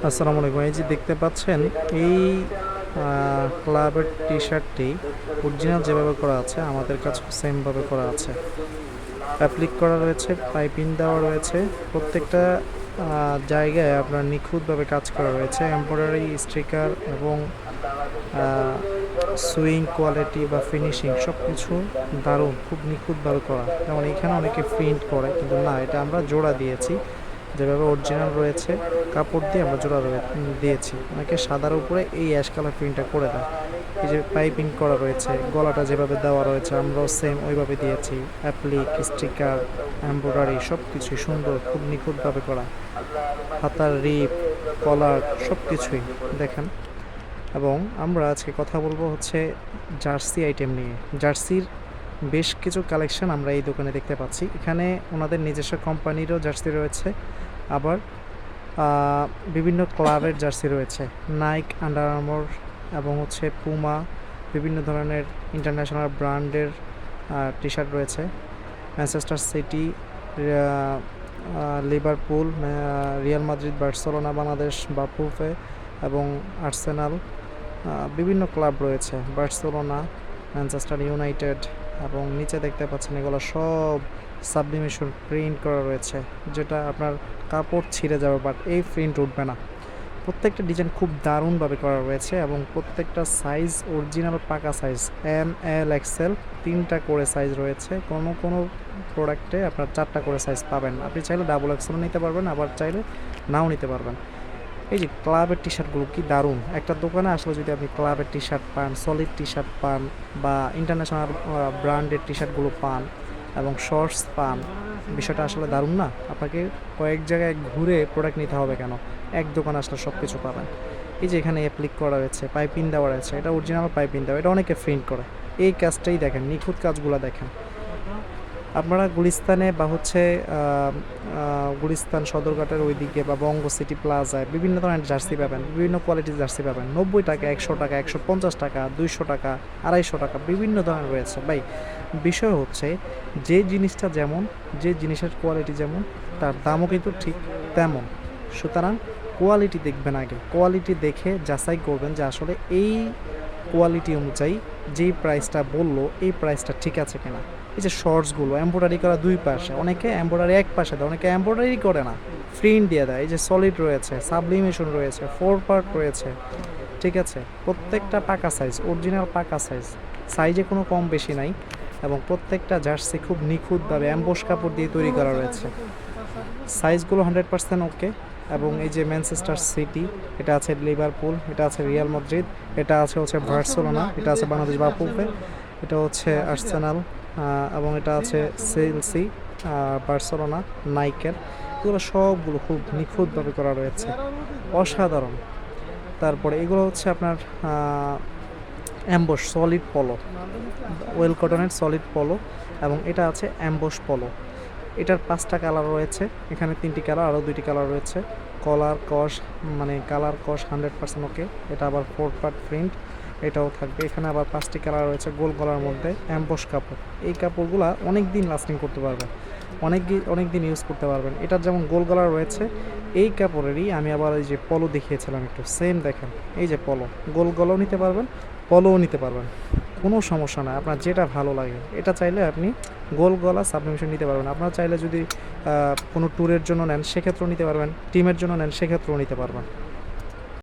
আসসালামু আলাইকুম। এই যে দেখতে পাচ্ছেন এই ক্লাবের টি শার্টটি অরিজিনাল যেভাবে করা আছে আমাদের কাছেও সেমভাবে করা আছে। অ্যাপ্লিক করা রয়েছে, পাইপিং দেওয়া রয়েছে, প্রত্যেকটা জায়গায় আপনার নিখুঁতভাবে কাজ করা রয়েছে। এমব্রয়ডারি, স্টিকার এবং সুইং কোয়ালিটি বা ফিনিশিং সব কিছু দারুণ, খুব নিখুঁতভাবে করা। যেমন এখানে অনেকে প্রিন্ট করে, কিন্তু না, এটা আমরা জোড়া দিয়েছি যেভাবে অরিজিনাল রয়েছে কাপড় দিয়ে আমরা জোড়া দিয়েছি। অনেকে সাদার উপরে এই অ্যাশ কালার প্রিন্টটা করে দেয়। এই যে পাইপিং করা রয়েছে, গলাটা যেভাবে দেওয়া রয়েছে আমরাও সেম ওইভাবে দিয়েছি। অ্যাপ্লিক, স্টিকার, এমব্রয়ডারি সব কিছুই সুন্দর, খুব নিখুঁতভাবে করা। হাতার রিপ, কলার সব কিছুই দেখেন। এবং আমরা আজকে কথা বলবো হচ্ছে জার্সি আইটেম নিয়ে। জার্সির বেশ কিছু কালেকশন আমরা এই দোকানে দেখতে পাচ্ছি। এখানে ওনাদের নিজস্ব কোম্পানিরও জার্সি রয়েছে, আবার বিভিন্ন ক্লাবের জার্সি রয়েছে। নাইক, আন্ডার আর্মর এবং হচ্ছে পুমা, বিভিন্ন ধরনের ইন্টারন্যাশনাল ব্র্যান্ডের টি শার্ট রয়েছে। Manchester city, Liverpool, Real Madrid, Barcelona, Bangladesh, Bafufe এবং আর্সেনাল, বিভিন্ন ক্লাব রয়েছে। বার্সেলোনা, ম্যানচেস্টার ইউনাইটেড, এবং নিচে দেখতে পাচ্ছেন এগুলো সব সাবলিমেশন প্রিন্ট করা রয়েছে, যেটা আপনার কাপড় ছিঁড়ে যাবে বাট এই প্রিন্ট উঠবে না। প্রত্যেকটা ডিজাইন খুব দারুণভাবে করা রয়েছে এবং প্রত্যেকটা সাইজ অরিজিনাল পাকা সাইজ। এম, এল, এক্সেল তিনটা করে সাইজ রয়েছে। কোনো কোনো প্রোডাক্টে আপনার চারটা করে সাইজ পাবেন। আপনি চাইলে ডাবল এক্সেলও নিতে পারবেন, আবার চাইলে নাও নিতে পারবেন। এই যে ক্লাবের টি শার্টগুলো কি দারুণ! একটা দোকানে আসলে যদি আপনি ক্লাবের টি শার্ট পান, সলিড টি শার্ট পান, বা ইন্টারন্যাশনাল ব্র্যান্ডের টি শার্টগুলো পান এবং শর্টস পান, বিষয়টা আসলে দারুণ না? আপনাকে কয়েক জায়গায় ঘুরে প্রোডাক্ট নিতে হবে কেন? এক দোকানে আসলে সব কিছু পাবেন। এই যে এখানে অ্যাপ্লিক করা রয়েছে, পাইপিং দেওয়া রয়েছে, এটা অরিজিনাল পাইপিং দেওয়া, এটা অনেকে প্রিন্ট করে। এই কাজটাই দেখেন, নিখুঁত কাজগুলো দেখেন। আপনারা গুলিস্তানে বা হচ্ছে গুলিস্তান সদরঘাটের ওইদিকে বা বঙ্গ সিটি প্লাজায় বিভিন্ন ধরনের জার্সি পাবেন, বিভিন্ন কোয়ালিটির জার্সি পাবেন। 90 টাকা, 100 টাকা, 150 টাকা, 200 টাকা, 250 টাকা, বিভিন্ন ধরনের রয়েছে। ভাই, বিষয় হচ্ছে যে জিনিসটা যেমন, যে জিনিসের কোয়ালিটি যেমন, তার দামও কিন্তু ঠিক তেমন। সুতরাং কোয়ালিটি দেখবেন আগে, কোয়ালিটি দেখে যাচাই করবেন যে আসলে এই কোয়ালিটি অনুযায়ী যেই প্রাইসটা বললো এই প্রাইসটা ঠিক আছে কিনা। এই যে শর্টসগুলো এমব্রয়ডারি করা দুই পাশে, অনেকে এমব্রয়ডারি এক পাশে দেয়, অনেকে এমব্রয়ডারি করে না, প্রিন্ট দিয়ে দেয়। এই যে সলিড রয়েছে, সাবলিমেশন রয়েছে, 4 পার্ট রয়েছে, ঠিক আছে। প্রত্যেকটা পাকা সাইজ, অরিজিনাল পাকা সাইজ, সাইজে কোনো কম বেশি নাই। এবং প্রত্যেকটা জার্সি খুব নিখুঁতভাবে অ্যাম্বোস কাপড় দিয়ে তৈরি করা রয়েছে। সাইজগুলো 100% ওকে। এবং এই যে ম্যানচেস্টার সিটি, এটা আছে লিভারপুল, এটা আছে রিয়াল মাদ্রিদ, এটা আছে হচ্ছে বার্সেলোনা, এটা আছে বাংলাদেশ বাফুফে, এটা হচ্ছে আর্সেনাল, এবং এটা আছে চেলসি, বার্সেলোনা, নাইকের। এগুলো সবগুলো খুব নিখুঁতভাবে করা রয়েছে, অসাধারণ। তারপরে এগুলো হচ্ছে আপনার অ্যাম্বোস সলিড পলো, ওয়েল কটনের সলিড পলো, এবং এটা আছে অ্যাম্বোস পলো। এটার 5টা কালার রয়েছে, এখানে 3টি কালার, আরও 2টি কালার রয়েছে। কলার কস, মানে কালার কস 100% ওকে। এটা আবার 4 পার্ট প্রিন্ট, এটাও থাকবে। এখানে আবার 5টি কালার রয়েছে গোল গলার মধ্যে, অ্যাম্বোস কাপড়। এই কাপড়গুলা অনেক দিন লাস্টিং করতে পারবেন, অনেক দিন ইউজ করতে পারবেন। এটার যেমন গোল গলার রয়েছে, এই কাপড়েরই আমি আবার এই যে পলো দেখিয়েছিলাম একটু সেম দেখেন। এই যে পলো, গোল গলাও নিতে পারবেন, পলোও নিতে পারবেন, কোনো সমস্যা না। আপনার যেটা ভালো লাগে, এটা চাইলে আপনি গোল গলা সাবলিমেশন নিতে পারবেন। আপনারা চাইলে যদি কোনো ট্যুরের জন্য নেন সেক্ষেত্রেও নিতে পারবেন, টিমের জন্য নেন সেক্ষেত্রেও নিতে পারবেন।